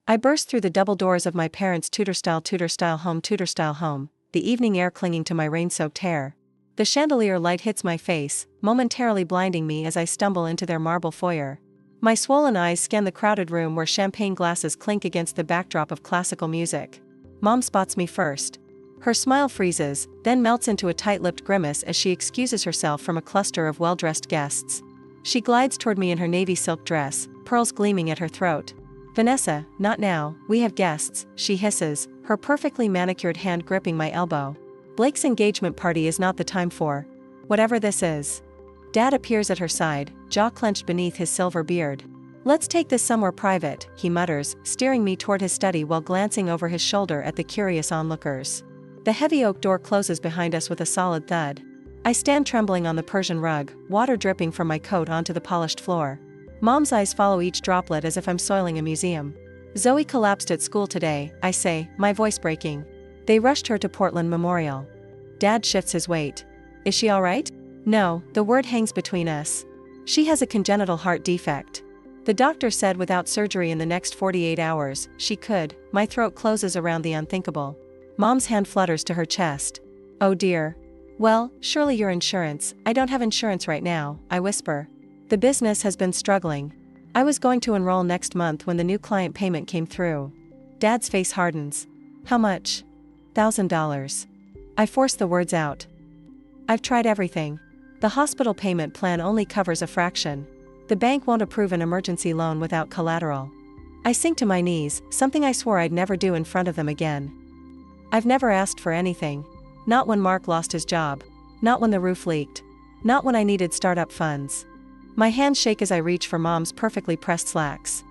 I burst through the double doors of my parents' tutor-style home, the evening air clinging to my rain-soaked hair. The chandelier light hits my face, momentarily blinding me as I stumble into their marble foyer. My swollen eyes scan the crowded room where champagne glasses clink against the backdrop of classical music. Mom spots me first. Her smile freezes, then melts into a tight-lipped grimace as she excuses herself from a cluster of well-dressed guests. She glides toward me in her navy silk dress, pearls gleaming at her throat. "Vanessa, not now, we have guests," she hisses, her perfectly manicured hand gripping my elbow. "Blake's engagement party is not the time for whatever this is." Dad appears at her side, jaw clenched beneath his silver beard. "Let's take this somewhere private," he mutters, steering me toward his study while glancing over his shoulder at the curious onlookers. The heavy oak door closes behind us with a solid thud. I stand trembling on the Persian rug, water dripping from my coat onto the polished floor. Mom's eyes follow each droplet as if I'm soiling a museum. "Zoe collapsed at school today," I say, my voice breaking. "They rushed her to Portland Memorial." Dad shifts his weight. "Is she alright?" "No," the word hangs between us. "She has a congenital heart defect. The doctor said without surgery in the next 48 hours, she could." My throat closes around the unthinkable. Mom's hand flutters to her chest. "Oh dear. Well, surely your insurance." "I don't have insurance right now," I whisper. "The business has been struggling. I was going to enroll next month when the new client payment came through." Dad's face hardens. "How much?" $1,000. I force the words out. "I've tried everything. The hospital payment plan only covers a fraction. The bank won't approve an emergency loan without collateral." I sink to my knees, something I swore I'd never do in front of them again. "I've never asked for anything. Not when Mark lost his job. Not when the roof leaked. Not when I needed startup funds." My hands shake as I reach for Mom's perfectly pressed slacks.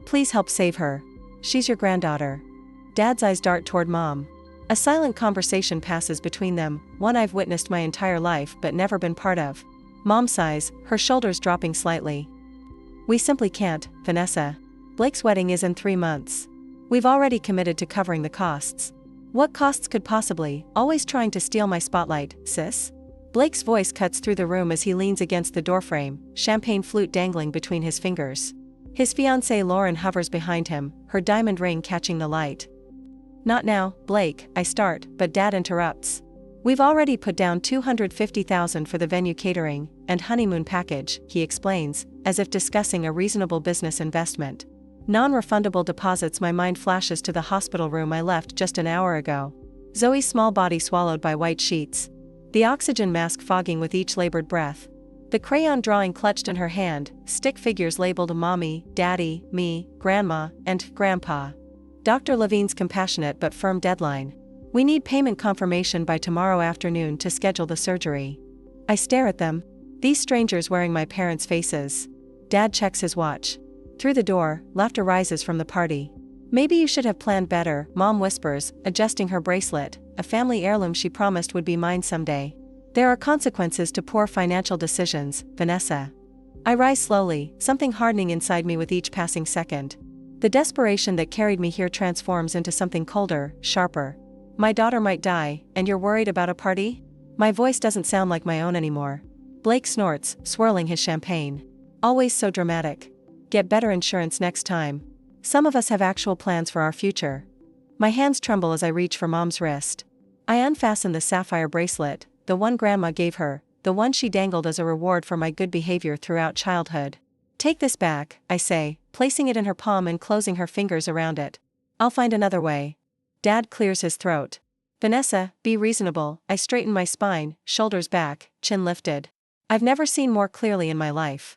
"Please help save her. She's your granddaughter." Dad's eyes dart toward Mom. A silent conversation passes between them, one I've witnessed my entire life but never been part of. Mom sighs, her shoulders dropping slightly. "We simply can't, Vanessa. Blake's wedding is in 3 months. We've already committed to covering the costs." "What costs could possibly?" "Always trying to steal my spotlight, sis." Blake's voice cuts through the room as he leans against the doorframe, champagne flute dangling between his fingers. His fiancée Lauren hovers behind him, her diamond ring catching the light. "Not now, Blake," I start, but Dad interrupts. "We've already put down $250,000 for the venue catering and honeymoon package," he explains, as if discussing a reasonable business investment. "Non-refundable deposits." My mind flashes to the hospital room I left just an hour ago. Zoe's small body swallowed by white sheets. The oxygen mask fogging with each labored breath. The crayon drawing clutched in her hand, stick figures labeled Mommy, Daddy, me, Grandma, and Grandpa. Dr. Levine's compassionate but firm deadline. "We need payment confirmation by tomorrow afternoon to schedule the surgery." I stare at them. These strangers wearing my parents' faces. Dad checks his watch. Through the door, laughter rises from the party. "Maybe you should have planned better," Mom whispers, adjusting her bracelet, a family heirloom she promised would be mine someday. "There are consequences to poor financial decisions, Vanessa." I rise slowly, something hardening inside me with each passing second. The desperation that carried me here transforms into something colder, sharper. "My daughter might die, and you're worried about a party?" My voice doesn't sound like my own anymore. Blake snorts, swirling his champagne. "Always so dramatic. Get better insurance next time. Some of us have actual plans for our future." My hands tremble as I reach for Mom's wrist. I unfasten the sapphire bracelet, the one Grandma gave her, the one she dangled as a reward for my good behavior throughout childhood. "Take this back," I say, placing it in her palm and closing her fingers around it. "I'll find another way." Dad clears his throat. "Vanessa, be reasonable." I straighten my spine, shoulders back, chin lifted. I've never seen more clearly in my life.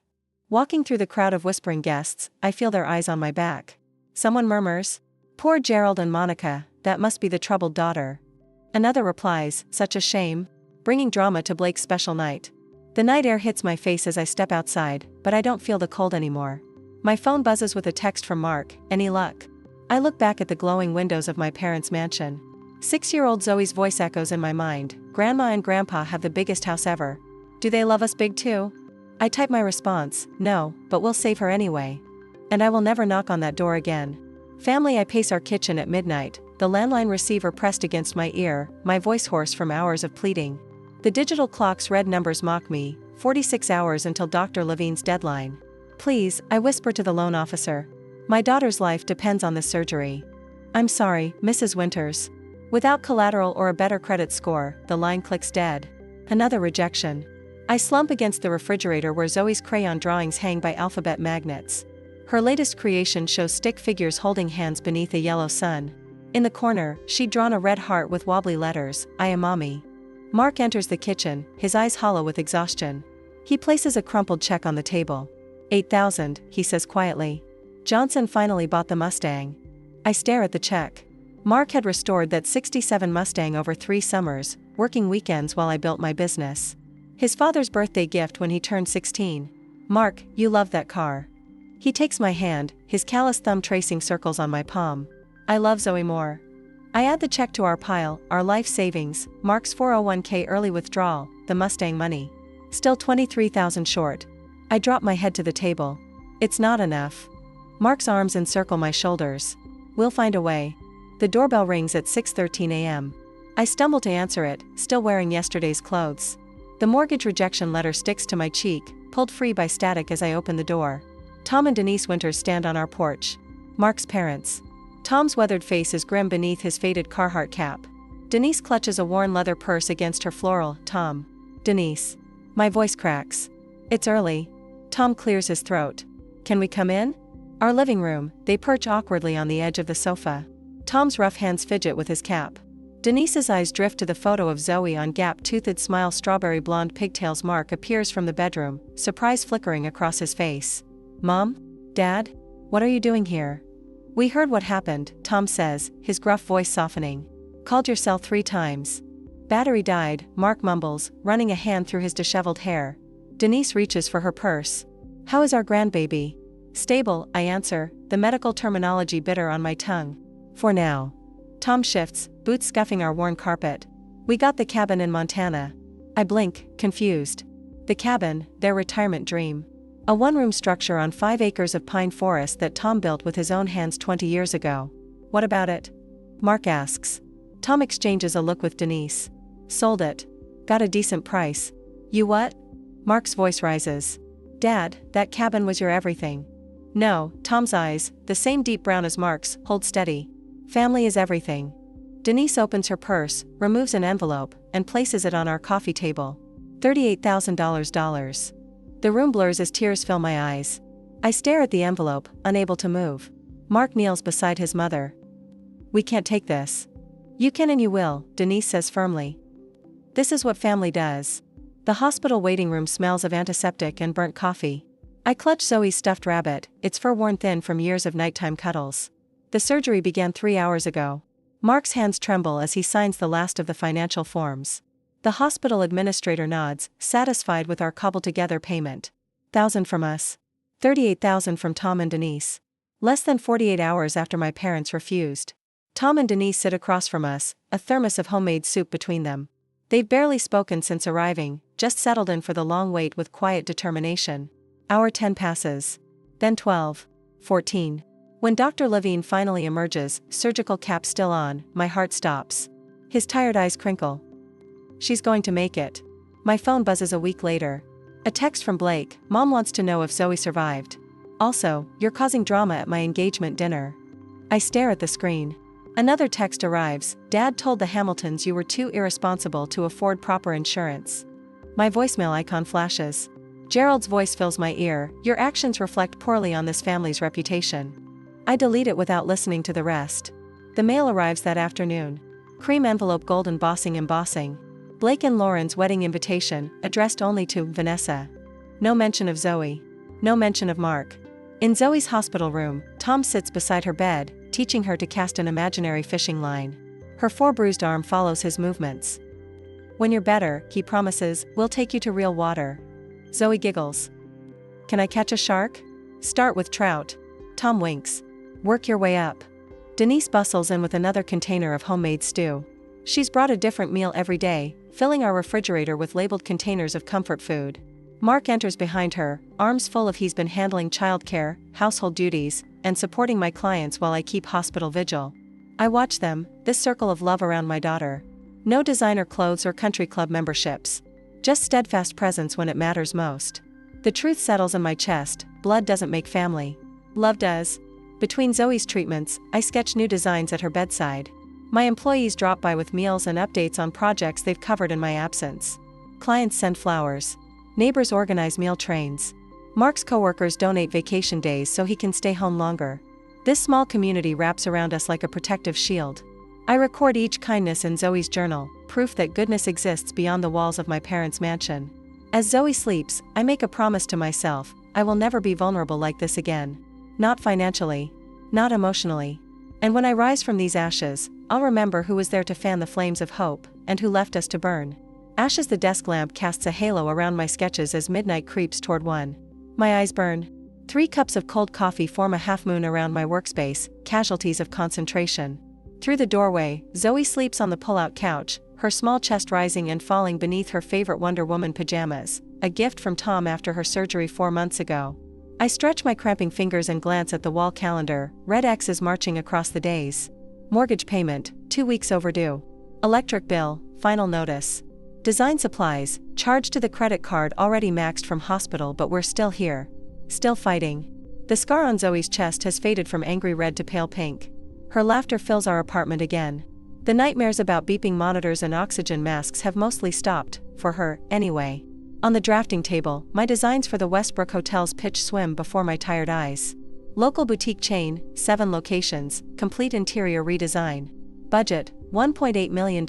Walking through the crowd of whispering guests, I feel their eyes on my back. Someone murmurs, "Poor Gerald and Monica, that must be the troubled daughter." Another replies, "Such a shame. Bringing drama to Blake's special night." The night air hits my face as I step outside, but I don't feel the cold anymore. My phone buzzes with a text from Mark. "Any luck?" I look back at the glowing windows of my parents' mansion. 6-year-old Zoe's voice echoes in my mind. "Grandma and Grandpa have the biggest house ever. Do they love us big too?" I type my response, "No, but we'll save her anyway." And I will never knock on that door again. Family. I pace our kitchen at midnight, the landline receiver pressed against my ear, my voice hoarse from hours of pleading. The digital clock's red numbers mock me, 46 hours until Dr. Levine's deadline. "Please," I whisper to the loan officer. My daughter's life depends on this surgery. I'm sorry, Mrs. Winters. Without collateral or a better credit score, the line clicks dead. Another rejection. I slump against the refrigerator where Zoe's crayon drawings hang by alphabet magnets. Her latest creation shows stick figures holding hands beneath a yellow sun. In the corner, she'd drawn a red heart with wobbly letters, I am mommy. Mark enters the kitchen, his eyes hollow with exhaustion. He places a crumpled check on the table. $8,000, he says quietly. Johnson finally bought the Mustang. I stare at the check. Mark had restored that '67 Mustang over 3 summers, working weekends while I built my business. His father's birthday gift when he turned 16. Mark, you love that car. He takes my hand, his callous thumb tracing circles on my palm. I love Zoe more. I add the check to our pile, our life savings, Mark's 401k early withdrawal, the Mustang money. Still 23,000 short. I drop my head to the table. It's not enough. Mark's arms encircle my shoulders. We'll find a way. The doorbell rings at 6:13 a.m. I stumble to answer it, still wearing yesterday's clothes. The mortgage rejection letter sticks to my cheek, pulled free by static as I open the door. Tom and Denise Winters stand on our porch. Mark's parents. Tom's weathered face is grim beneath his faded Carhartt cap. Denise clutches a worn leather purse against her floral. Tom. Denise. My voice cracks. It's early. Tom clears his throat. Can we come in? Our living room, they perch awkwardly on the edge of the sofa. Tom's rough hands fidget with his cap. Denise's eyes drift to the photo of Zoe on gap-toothed smile. Strawberry blonde pigtails. Mark appears from the bedroom, surprise flickering across his face. Mom? Dad? What are you doing here? We heard what happened, Tom says, his gruff voice softening. Called your cell 3 times. Battery died, Mark mumbles, running a hand through his disheveled hair. Denise reaches for her purse. How is our grandbaby? Stable, I answer, the medical terminology bitter on my tongue. For now. Tom shifts, boots scuffing our worn carpet. We got the cabin in Montana. I blink, confused. The cabin, their retirement dream. A 1-room structure on 5 acres of pine forest that Tom built with his own hands 20 years ago. What about it? Mark asks. Tom exchanges a look with Denise. Sold it. Got a decent price. You what? Mark's voice rises. Dad, that cabin was your everything. No, Tom's eyes, the same deep brown as Mark's, hold steady. Family is everything. Denise opens her purse, removes an envelope, and places it on our coffee table. $38,000. The room blurs as tears fill my eyes. I stare at the envelope, unable to move. Mark kneels beside his mother. We can't take this. You can and you will, Denise says firmly. This is what family does. The hospital waiting room smells of antiseptic and burnt coffee. I clutch Zoe's stuffed rabbit, its fur worn thin from years of nighttime cuddles. The surgery began 3 hours ago. Mark's hands tremble as he signs the last of the financial forms. The hospital administrator nods, satisfied with our cobbled-together payment. $1,000 from us. $38,000 from Tom and Denise. Less than 48 hours after my parents refused. Tom and Denise sit across from us, a thermos of homemade soup between them. They've barely spoken since arriving, just settled in for the long wait with quiet determination. Hour 10 passes. Then 12. 14. When Dr. Levine finally emerges, surgical cap still on, my heart stops. His tired eyes crinkle. She's going to make it. My phone buzzes a week later. A text from Blake, Mom wants to know if Zoe survived. Also, you're causing drama at my engagement dinner. I stare at the screen. Another text arrives, Dad told the Hamiltons you were too irresponsible to afford proper insurance. My voicemail icon flashes. Gerald's voice fills my ear, your actions reflect poorly on this family's reputation. I delete it without listening to the rest. The mail arrives that afternoon. Cream envelope gold embossing. Blake and Lauren's wedding invitation, addressed only to Vanessa. No mention of Zoe. No mention of Mark. In Zoe's hospital room, Tom sits beside her bed, teaching her to cast an imaginary fishing line. Her 4-bruised arm follows his movements. When you're better, he promises, we'll take you to real water. Zoe giggles. Can I catch a shark? Start with trout. Tom winks. Work your way up. Denise bustles in with another container of homemade stew. She's brought a different meal every day, filling our refrigerator with labeled containers of comfort food. Mark enters behind her, arms full of he's been handling childcare, household duties, and supporting my clients while I keep hospital vigil. I watch them, this circle of love around my daughter. No designer clothes or country club memberships. Just steadfast presence when it matters most. The truth settles in my chest, blood doesn't make family. Love does. Between Zoe's treatments, I sketch new designs at her bedside. My employees drop by with meals and updates on projects they've covered in my absence. Clients send flowers. Neighbors organize meal trains. Mark's coworkers donate vacation days so he can stay home longer. This small community wraps around us like a protective shield. I record each kindness in Zoe's journal, proof that goodness exists beyond the walls of my parents' mansion. As Zoe sleeps, I make a promise to myself: I will never be vulnerable like this again. Not financially. Not emotionally. And when I rise from these ashes, I'll remember who was there to fan the flames of hope, and who left us to burn. Ashes. The desk lamp casts a halo around my sketches as midnight creeps toward 1. My eyes burn. 3 cups of cold coffee form a half-moon around my workspace, casualties of concentration. Through the doorway, Zoe sleeps on the pull-out couch, her small chest rising and falling beneath her favorite Wonder Woman pajamas, a gift from Tom after her surgery 4 months ago. I stretch my cramping fingers and glance at the wall calendar, red X's marching across the days. Mortgage payment, 2 weeks overdue. Electric bill, final notice. Design supplies, charged to the credit card already maxed from hospital, but we're still here. Still fighting. The scar on Zoe's chest has faded from angry red to pale pink. Her laughter fills our apartment again. The nightmares about beeping monitors and oxygen masks have mostly stopped, for her, anyway. On the drafting table, my designs for the Westbrook Hotel's pitch swim before my tired eyes. Local boutique chain, 7 locations, complete interior redesign. Budget, $1.8 million.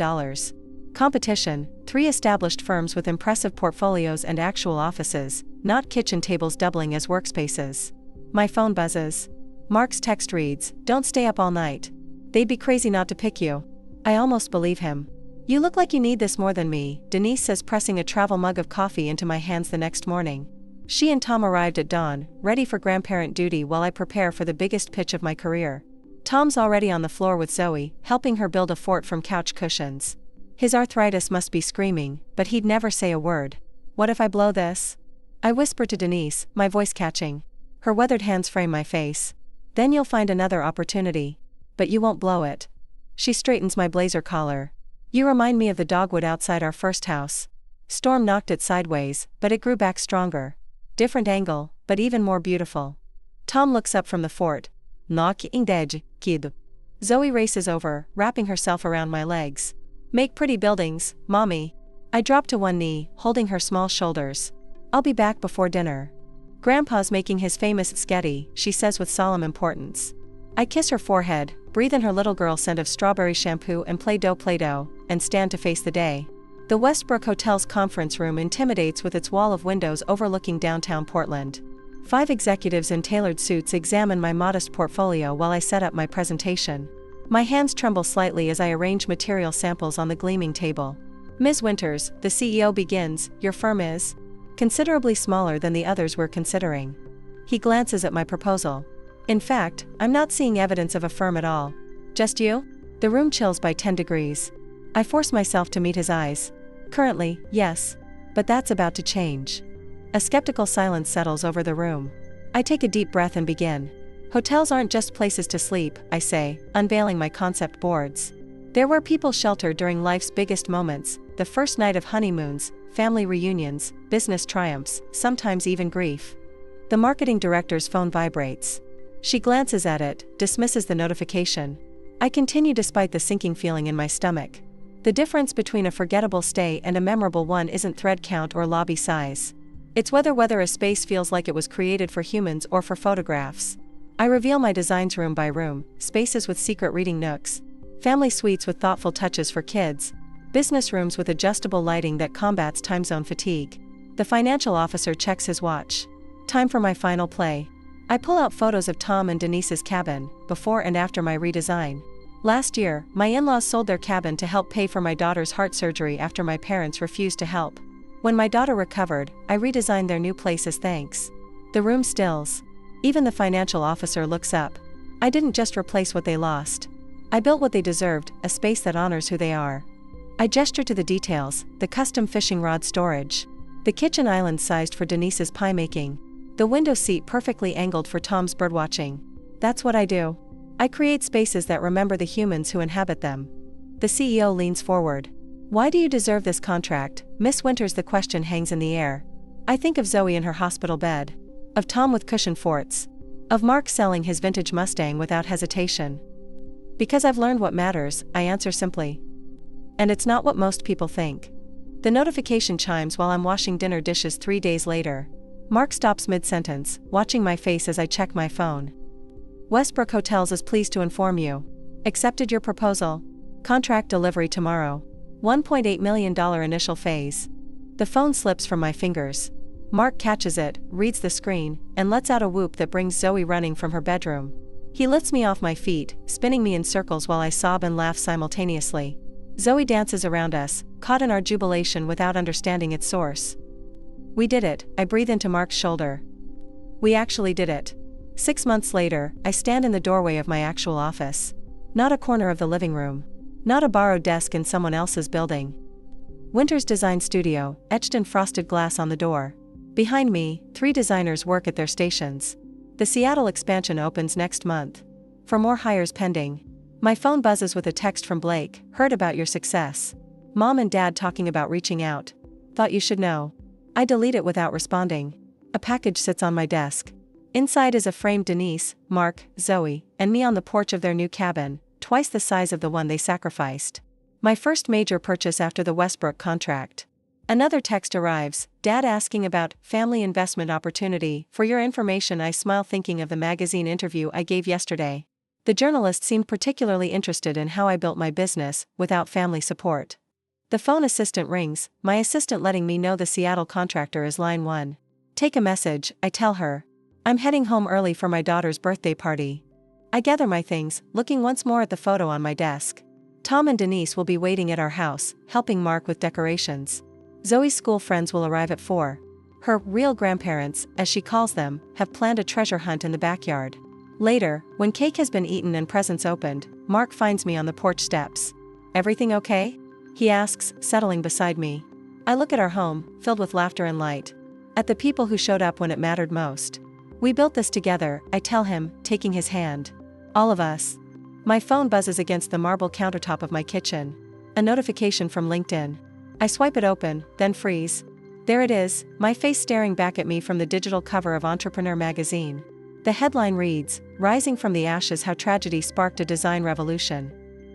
Competition, 3 established firms with impressive portfolios and actual offices, not kitchen tables doubling as workspaces. My phone buzzes. Mark's text reads, "Don't stay up all night. They'd be crazy not to pick you." I almost believe him. "You look like you need this more than me," Denise says, pressing a travel mug of coffee into my hands the next morning. She and Tom arrived at dawn, ready for grandparent duty while I prepare for the biggest pitch of my career. Tom's already on the floor with Zoe, helping her build a fort from couch cushions. His arthritis must be screaming, but he'd never say a word. What if I blow this? I whisper to Denise, my voice catching. Her weathered hands frame my face. Then you'll find another opportunity. But you won't blow it. She straightens my blazer collar. You remind me of the dogwood outside our first house. Storm knocked it sideways, but it grew back stronger. Different angle, but even more beautiful. Tom looks up from the fort. Knock dead, kid. Zoe races over, wrapping herself around my legs. Make pretty buildings, mommy. I drop to one knee, holding her small shoulders. I'll be back before dinner. Grandpa's making his famous sketty, she says with solemn importance. I kiss her forehead, breathe in her little girl scent of strawberry shampoo and Play-Doh, and stand to face the day. The Westbrook Hotel's conference room intimidates with its wall of windows overlooking downtown Portland. 5 executives in tailored suits examine my modest portfolio while I set up my presentation. My hands tremble slightly as I arrange material samples on the gleaming table. Ms. Winters, the CEO begins, your firm is considerably smaller than the others we're considering. He glances at my proposal. In fact, I'm not seeing evidence of a firm at all. Just you? The room chills by 10 degrees. I force myself to meet his eyes. Currently, yes. But that's about to change. A skeptical silence settles over the room. I take a deep breath and begin. Hotels aren't just places to sleep, I say, unveiling my concept boards. They're where people shelter during life's biggest moments, the first night of honeymoons, family reunions, business triumphs, sometimes even grief. The marketing director's phone vibrates. She glances at it, dismisses the notification. I continue despite the sinking feeling in my stomach. The difference between a forgettable stay and a memorable one isn't thread count or lobby size. It's whether a space feels like it was created for humans or for photographs. I reveal my designs room by room, spaces with secret reading nooks, family suites with thoughtful touches for kids, business rooms with adjustable lighting that combats time zone fatigue. The financial officer checks his watch. Time for my final play. I pull out photos of Tom and Denise's cabin, before and after my redesign. Last year, my in-laws sold their cabin to help pay for my daughter's heart surgery after my parents refused to help. When my daughter recovered, I redesigned their new place as thanks. The room stills. Even the financial officer looks up. I didn't just replace what they lost. I built what they deserved, a space that honors who they are. I gesture to the details, the custom fishing rod storage, the kitchen island sized for Denise's pie making, the window seat perfectly angled for Tom's birdwatching. That's what I do. I create spaces that remember the humans who inhabit them. The CEO leans forward. Why do you deserve this contract, Miss Winters? The question hangs in the air. I think of Zoe in her hospital bed. Of Tom with cushion forts. Of Mark selling his vintage Mustang without hesitation. Because I've learned what matters, I answer simply. And it's not what most people think. The notification chimes while I'm washing dinner dishes 3 days later. Mark stops mid-sentence, watching my face as I check my phone. Westbrook Hotels is pleased to inform you. Accepted your proposal. Contract delivery tomorrow. $1.8 million initial phase. The phone slips from my fingers. Mark catches it, reads the screen, and lets out a whoop that brings Zoe running from her bedroom. He lifts me off my feet, spinning me in circles while I sob and laugh simultaneously. Zoe dances around us, caught in our jubilation without understanding its source. We did it, I breathe into Mark's shoulder. We actually did it. 6 months later, I stand in the doorway of my actual office. Not a corner of the living room. Not a borrowed desk in someone else's building. Winter's Design Studio, etched in frosted glass on the door. Behind me, 3 designers work at their stations. The Seattle expansion opens next month. For more hires pending. My phone buzzes with a text from Blake, heard about your success. Mom and Dad talking about reaching out. Thought you should know. I delete it without responding. A package sits on my desk. Inside is a framed Denise, Mark, Zoe, and me on the porch of their new cabin, twice the size of the one they sacrificed. My first major purchase after the Westbrook contract. Another text arrives, Dad asking about family investment opportunity. For your information, I smile thinking of the magazine interview I gave yesterday. The journalist seemed particularly interested in how I built my business, without family support. The phone assistant rings, my assistant letting me know the Seattle contractor is line 1. Take a message, I tell her. I'm heading home early for my daughter's birthday party. I gather my things, looking once more at the photo on my desk. Tom and Denise will be waiting at our house, helping Mark with decorations. Zoe's school friends will arrive at 4. Her real grandparents, as she calls them, have planned a treasure hunt in the backyard. Later, when cake has been eaten and presents opened, Mark finds me on the porch steps. Everything okay? He asks, settling beside me. I look at our home, filled with laughter and light. At the people who showed up when it mattered most. We built this together, I tell him, taking his hand. All of us. My phone buzzes against the marble countertop of my kitchen. A notification from LinkedIn. I swipe it open, then freeze. There it is, my face staring back at me from the digital cover of Entrepreneur magazine. The headline reads, Rising from the Ashes: How Tragedy Sparked a Design Revolution.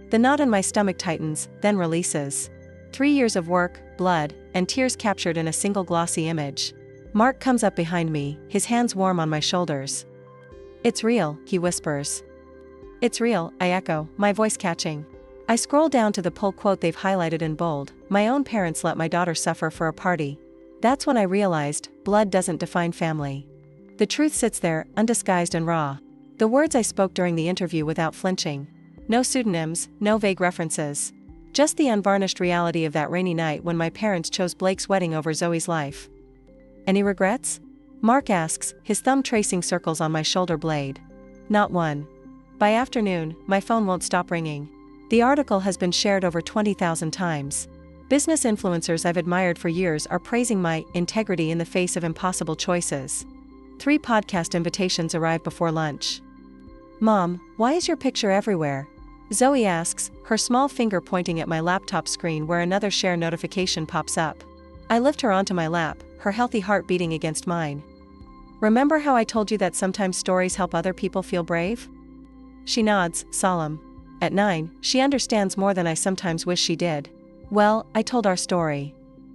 The knot in my stomach tightens, then releases. 3 years of work, blood, and tears captured in a single glossy image. Mark comes up behind me, his hands warm on my shoulders. It's real, he whispers. It's real, I echo, my voice catching. I scroll down to the pull quote they've highlighted in bold. My own parents let my daughter suffer for a party. That's when I realized, blood doesn't define family. The truth sits there, undisguised and raw. The words I spoke during the interview without flinching. No pseudonyms, no vague references. Just the unvarnished reality of that rainy night when my parents chose Blake's wedding over Zoe's life. Any regrets? Mark asks, his thumb tracing circles on my shoulder blade. Not one. By afternoon, my phone won't stop ringing. The article has been shared over 20,000 times. Business influencers I've admired for years are praising my integrity in the face of impossible choices. 3 podcast invitations arrive before lunch. Mom, why is your picture everywhere? Zoe asks, her small finger pointing at my laptop screen where another share notification pops up. I lift her onto my lap, her healthy heart beating against mine. Remember how I told you that sometimes stories help other people feel brave? She nods, solemn. At 9, she understands more than I sometimes wish she did. Well, I told our story.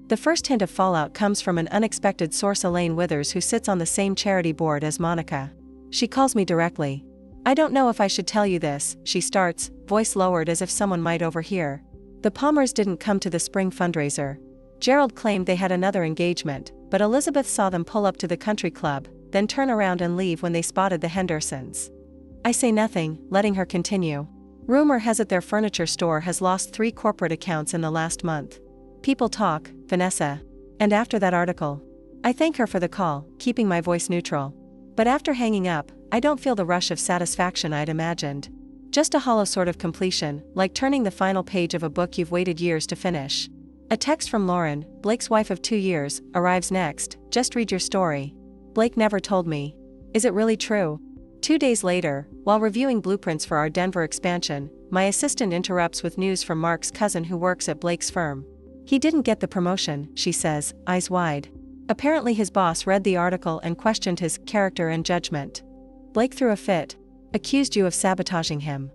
The first hint of fallout comes from an unexpected source, Elaine Withers, who sits on the same charity board as Monica. She calls me directly. I don't know if I should tell you this, she starts, voice lowered as if someone might overhear. The Palmers didn't come to the spring fundraiser. Gerald claimed they had another engagement, but Elizabeth saw them pull up to the country club, then turn around and leave when they spotted the Hendersons. I say nothing, letting her continue. Rumor has it their furniture store has lost 3 corporate accounts in the last month. People talk, Vanessa. And after that article. I thank her for the call, keeping my voice neutral. But after hanging up, I don't feel the rush of satisfaction I'd imagined. Just a hollow sort of completion, like turning the final page of a book you've waited years to finish. A text from Lauren, Blake's wife of 2 years, arrives next. Just read your story. Blake never told me. Is it really true? 2 days later, while reviewing blueprints for our Denver expansion, my assistant interrupts with news from Mark's cousin who works at Blake's firm. He didn't get the promotion, she says, eyes wide. Apparently his boss read the article and questioned his character and judgment. Blake threw a fit. Accused you of sabotaging him.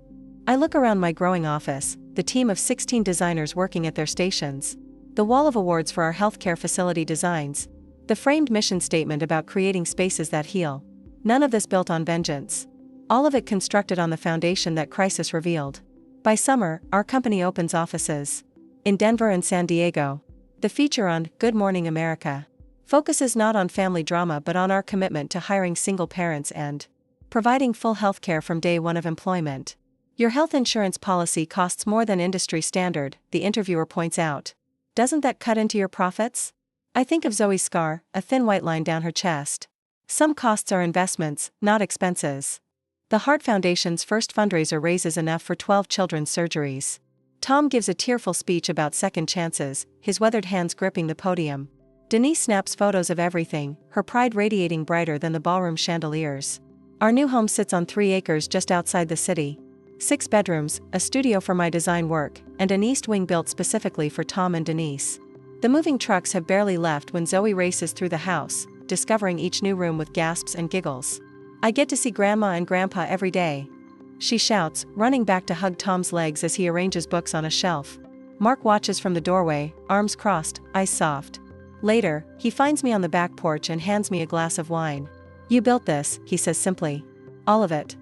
I look around my growing office, the team of 16 designers working at their stations. The wall of awards for our healthcare facility designs. The framed mission statement about creating spaces that heal. None of this built on vengeance. All of it constructed on the foundation that crisis revealed. By summer, our company opens offices. In Denver and San Diego. The feature on Good Morning America focuses not on family drama but on our commitment to hiring single parents and providing full health care from day one of employment. Your health insurance policy costs more than industry standard, the interviewer points out. Doesn't that cut into your profits? I think of Zoe's scar, a thin white line down her chest. Some costs are investments, not expenses. The Heart Foundation's first fundraiser raises enough for 12 children's surgeries. Tom gives a tearful speech about second chances, his weathered hands gripping the podium. Denise snaps photos of everything, her pride radiating brighter than the ballroom chandeliers. Our new home sits on 3 acres just outside the city. 6 bedrooms, a studio for my design work, and an east wing built specifically for Tom and Denise. The moving trucks have barely left when Zoe races through the house, discovering each new room with gasps and giggles. I get to see Grandma and Grandpa every day. She shouts, running back to hug Tom's legs as he arranges books on a shelf. Mark watches from the doorway, arms crossed, eyes soft. Later, he finds me on the back porch and hands me a glass of wine. You built this, he says simply. All of it.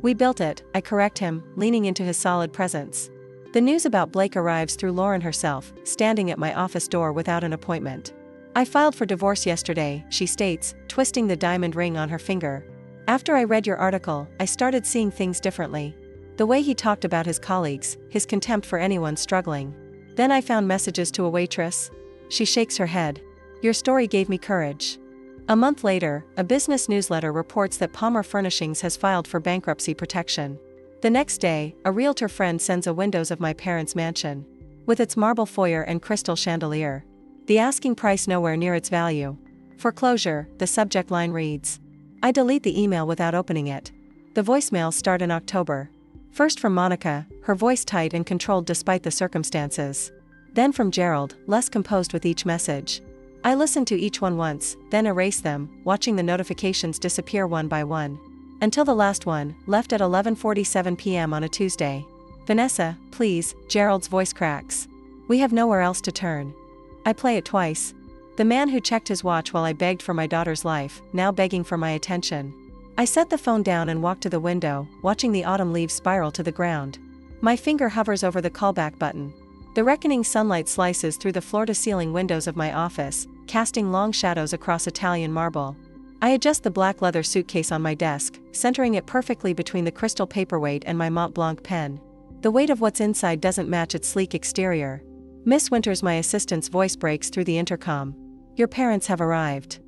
We built it, I correct him, leaning into his solid presence. The news about Blake arrives through Lauren herself, standing at my office door without an appointment. I filed for divorce yesterday, she states, twisting the diamond ring on her finger. After I read your article, I started seeing things differently. The way he talked about his colleagues, his contempt for anyone struggling. Then I found messages to a waitress. She shakes her head. Your story gave me courage. A month later, a business newsletter reports that Palmer Furnishings has filed for bankruptcy protection. The next day, a realtor friend sends a windows of my parents' mansion. With its marble foyer and crystal chandelier. The asking price nowhere near its value. Foreclosure, the subject line reads. I delete the email without opening it. The voicemails start in October. First from Monica, her voice tight and controlled despite the circumstances. Then from Gerald, less composed with each message. I listen to each one once, then erase them, watching the notifications disappear one by one. Until the last one, left at 11:47 p.m. on a Tuesday. Vanessa, please, Gerald's voice cracks. We have nowhere else to turn. I play it twice. The man who checked his watch while I begged for my daughter's life, now begging for my attention. I set the phone down and walk to the window, watching the autumn leaves spiral to the ground. My finger hovers over the callback button. The reckoning sunlight slices through the floor-to-ceiling windows of my office, casting long shadows across Italian marble. I adjust the black leather suitcase on my desk, centering it perfectly between the crystal paperweight and my Mont Blanc pen. The weight of what's inside doesn't match its sleek exterior. Miss Winters, my assistant's voice breaks through the intercom. Your parents have arrived.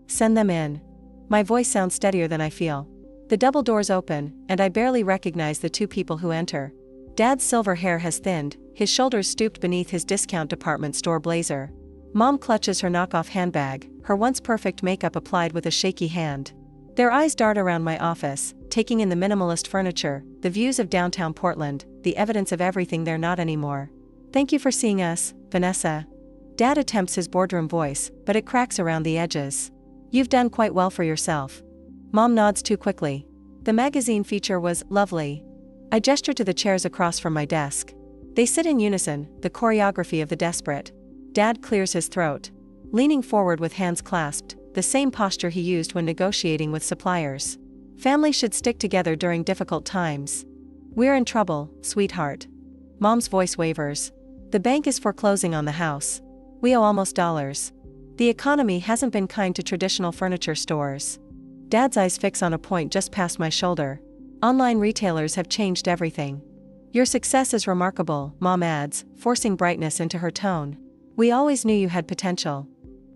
Send them in. My voice sounds steadier than I feel. The double doors open, and I barely recognize the 2 people who enter. Dad's silver hair has thinned, his shoulders stooped beneath his discount department store blazer. Mom clutches her knockoff handbag, her once perfect makeup applied with a shaky hand. Their eyes dart around my office, taking in the minimalist furniture, the views of downtown Portland, the evidence of everything they're not anymore. Thank you for seeing us, Vanessa. Dad attempts his boardroom voice, but it cracks around the edges. You've done quite well for yourself. Mom nods too quickly. The magazine feature was lovely. I gesture to the chairs across from my desk. They sit in unison, the choreography of the desperate. Dad clears his throat. Leaning forward with hands clasped, the same posture he used when negotiating with suppliers. Family should stick together during difficult times. We're in trouble, sweetheart. Mom's voice wavers. The bank is foreclosing on the house. We owe almost dollars. The economy hasn't been kind to traditional furniture stores. Dad's eyes fix on a point just past my shoulder. Online retailers have changed everything. Your success is remarkable, Mom adds, forcing brightness into her tone. We always knew you had potential.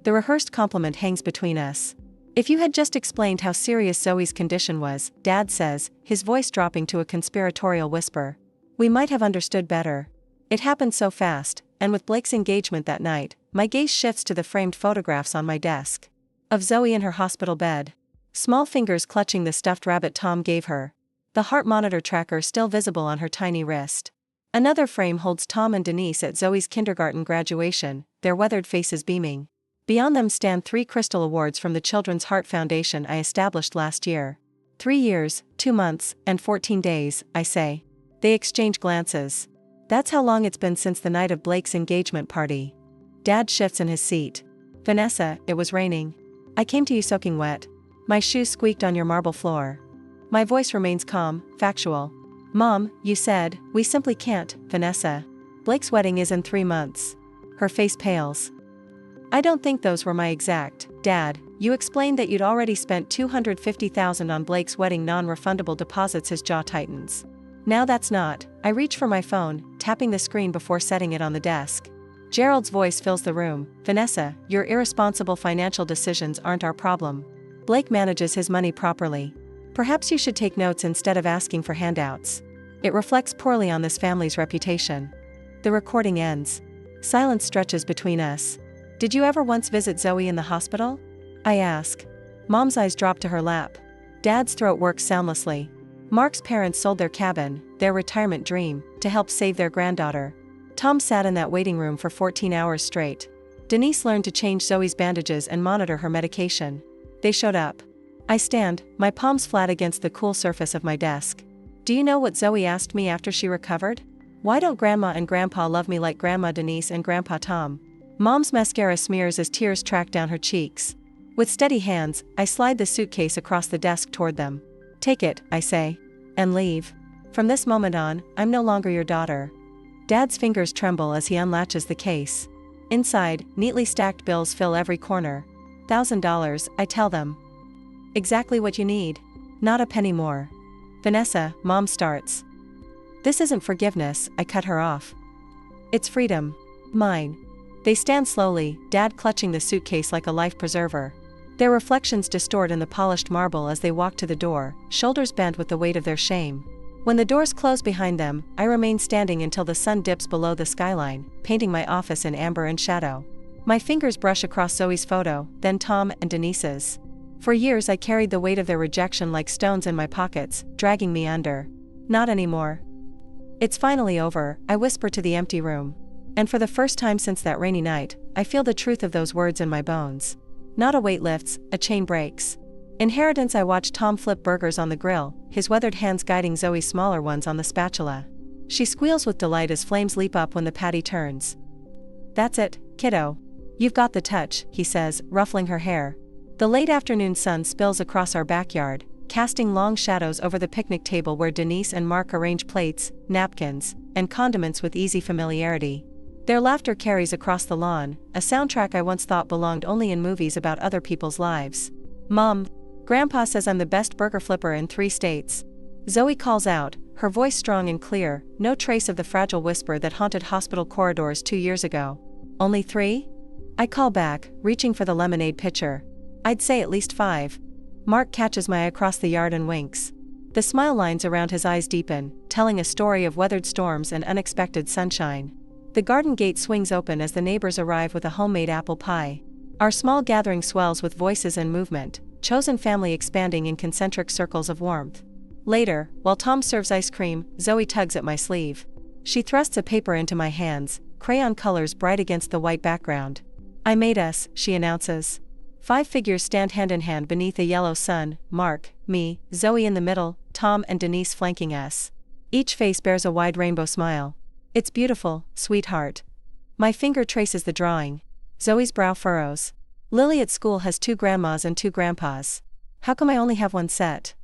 The rehearsed compliment hangs between us. If you had just explained how serious Zoe's condition was, Dad says, his voice dropping to a conspiratorial whisper. We might have understood better. It happened so fast, and with Blake's engagement that night, my gaze shifts to the framed photographs on my desk. Of Zoe in her hospital bed. Small fingers clutching the stuffed rabbit Tom gave her. The heart monitor tracker still visible on her tiny wrist. Another frame holds Tom and Denise at Zoe's kindergarten graduation, their weathered faces beaming. Beyond them stand 3 crystal awards from the Children's Heart Foundation I established last year. 3 years, 2 months, and 14 days, I say. They exchange glances. That's how long it's been since the night of Blake's engagement party. Dad shifts in his seat. Vanessa, it was raining. I came to you soaking wet. My shoes squeaked on your marble floor. My voice remains calm, factual. Mom, you said, we simply can't, Vanessa. Blake's wedding is in 3 months. Her face pales. I don't think those were my exact, Dad. You explained that you'd already spent $250,000 on Blake's wedding non-refundable deposits. His jaw tightens. Now that's not. I reach for my phone, tapping the screen before setting it on the desk. Gerald's voice fills the room. Vanessa, your irresponsible financial decisions aren't our problem. Blake manages his money properly. Perhaps you should take notes instead of asking for handouts. It reflects poorly on this family's reputation. The recording ends. Silence stretches between us. Did you ever once visit Zoe in the hospital? I ask. Mom's eyes drop to her lap. Dad's throat works soundlessly. Mark's parents sold their cabin, their retirement dream, to help save their granddaughter. Tom sat in that waiting room for 14 hours straight. Denise learned to change Zoe's bandages and monitor her medication. They showed up. I stand, my palms flat against the cool surface of my desk. Do you know what Zoe asked me after she recovered? Why don't Grandma and Grandpa love me like Grandma Denise and Grandpa Tom? Mom's mascara smears as tears track down her cheeks. With steady hands, I slide the suitcase across the desk toward them. Take it, I say. And leave. From this moment on, I'm no longer your daughter. Dad's fingers tremble as he unlatches the case. Inside, neatly stacked bills fill every corner. $1,000, I tell them. Exactly what you need. Not a penny more. Vanessa, Mom starts. This isn't forgiveness, I cut her off. It's freedom. Mine. They stand slowly, Dad clutching the suitcase like a life preserver. Their reflections distort in the polished marble as they walk to the door, shoulders bent with the weight of their shame. When the doors close behind them, I remain standing until the sun dips below the skyline, painting my office in amber and shadow. My fingers brush across Zoe's photo, then Tom and Denise's. For years I carried the weight of their rejection like stones in my pockets, dragging me under. Not anymore. It's finally over, I whisper to the empty room. And for the first time since that rainy night, I feel the truth of those words in my bones. Not a weight lifts, a chain breaks. Inheritance. I watch Tom flip burgers on the grill, his weathered hands guiding Zoe's smaller ones on the spatula. She squeals with delight as flames leap up when the patty turns. That's it, kiddo. You've got the touch, he says, ruffling her hair. The late afternoon sun spills across our backyard, casting long shadows over the picnic table where Denise and Mark arrange plates, napkins, and condiments with easy familiarity. Their laughter carries across the lawn, a soundtrack I once thought belonged only in movies about other people's lives. Mom, Grandpa says I'm the best burger flipper in 3 states. Zoe calls out, her voice strong and clear, no trace of the fragile whisper that haunted hospital corridors 2 years ago. Only 3? I call back, reaching for the lemonade pitcher. I'd say at least 5. Mark catches my eye across the yard and winks. The smile lines around his eyes deepen, telling a story of weathered storms and unexpected sunshine. The garden gate swings open as the neighbors arrive with a homemade apple pie. Our small gathering swells with voices and movement, chosen family expanding in concentric circles of warmth. Later, while Tom serves ice cream, Zoe tugs at my sleeve. She thrusts a paper into my hands, crayon colors bright against the white background. I made us, she announces. 5 figures stand hand in hand beneath a yellow sun, Mark, me, Zoe in the middle, Tom and Denise flanking us. Each face bears a wide rainbow smile. It's beautiful, sweetheart. My finger traces the drawing. Zoe's brow furrows. Lily at school has 2 grandmas and 2 grandpas. How come I only have 1 set?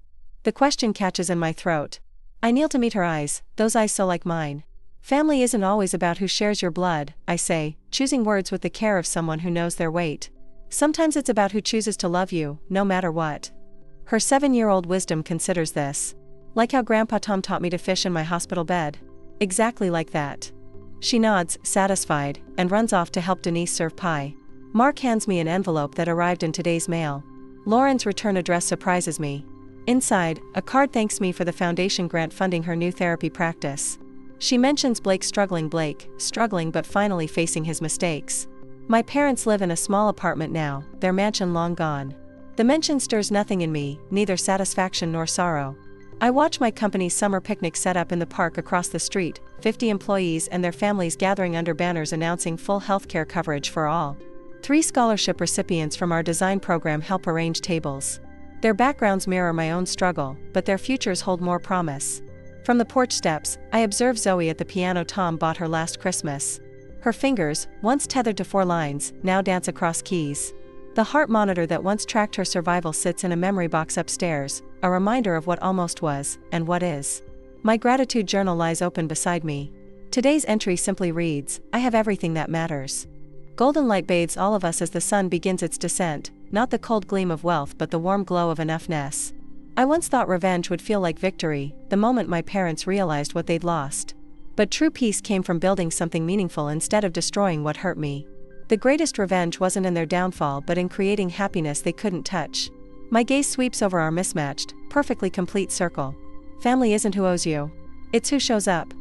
The question catches in my throat. I kneel to meet her eyes, those eyes so like mine. Family isn't always about who shares your blood, I say, choosing words with the care of someone who knows their weight. Sometimes it's about who chooses to love you, no matter what. Her 7-year-old wisdom considers this. Like how Grandpa Tom taught me to fish in my hospital bed. Exactly like that. She nods, satisfied, and runs off to help Denise serve pie. Mark hands me an envelope that arrived in today's mail. Lauren's return address surprises me. Inside, a card thanks me for the foundation grant funding her new therapy practice. She mentions Blake struggling but finally facing his mistakes. My parents live in a small apartment now, their mansion long gone. The mention stirs nothing in me, neither satisfaction nor sorrow. I watch my company's summer picnic set up in the park across the street, 50 employees and their families gathering under banners announcing full healthcare coverage for all. 3 scholarship recipients from our design program help arrange tables. Their backgrounds mirror my own struggle, but their futures hold more promise. From the porch steps, I observe Zoe at the piano Tom bought her last Christmas. Her fingers, once tethered to 4 lines, now dance across keys. The heart monitor that once tracked her survival sits in a memory box upstairs, a reminder of what almost was, and what is. My gratitude journal lies open beside me. Today's entry simply reads, I have everything that matters. Golden light bathes all of us as the sun begins its descent, not the cold gleam of wealth but the warm glow of enoughness. I once thought revenge would feel like victory, the moment my parents realized what they'd lost. But true peace came from building something meaningful instead of destroying what hurt me. The greatest revenge wasn't in their downfall but in creating happiness they couldn't touch. My gaze sweeps over our mismatched, perfectly complete circle. Family isn't who owes you. It's who shows up.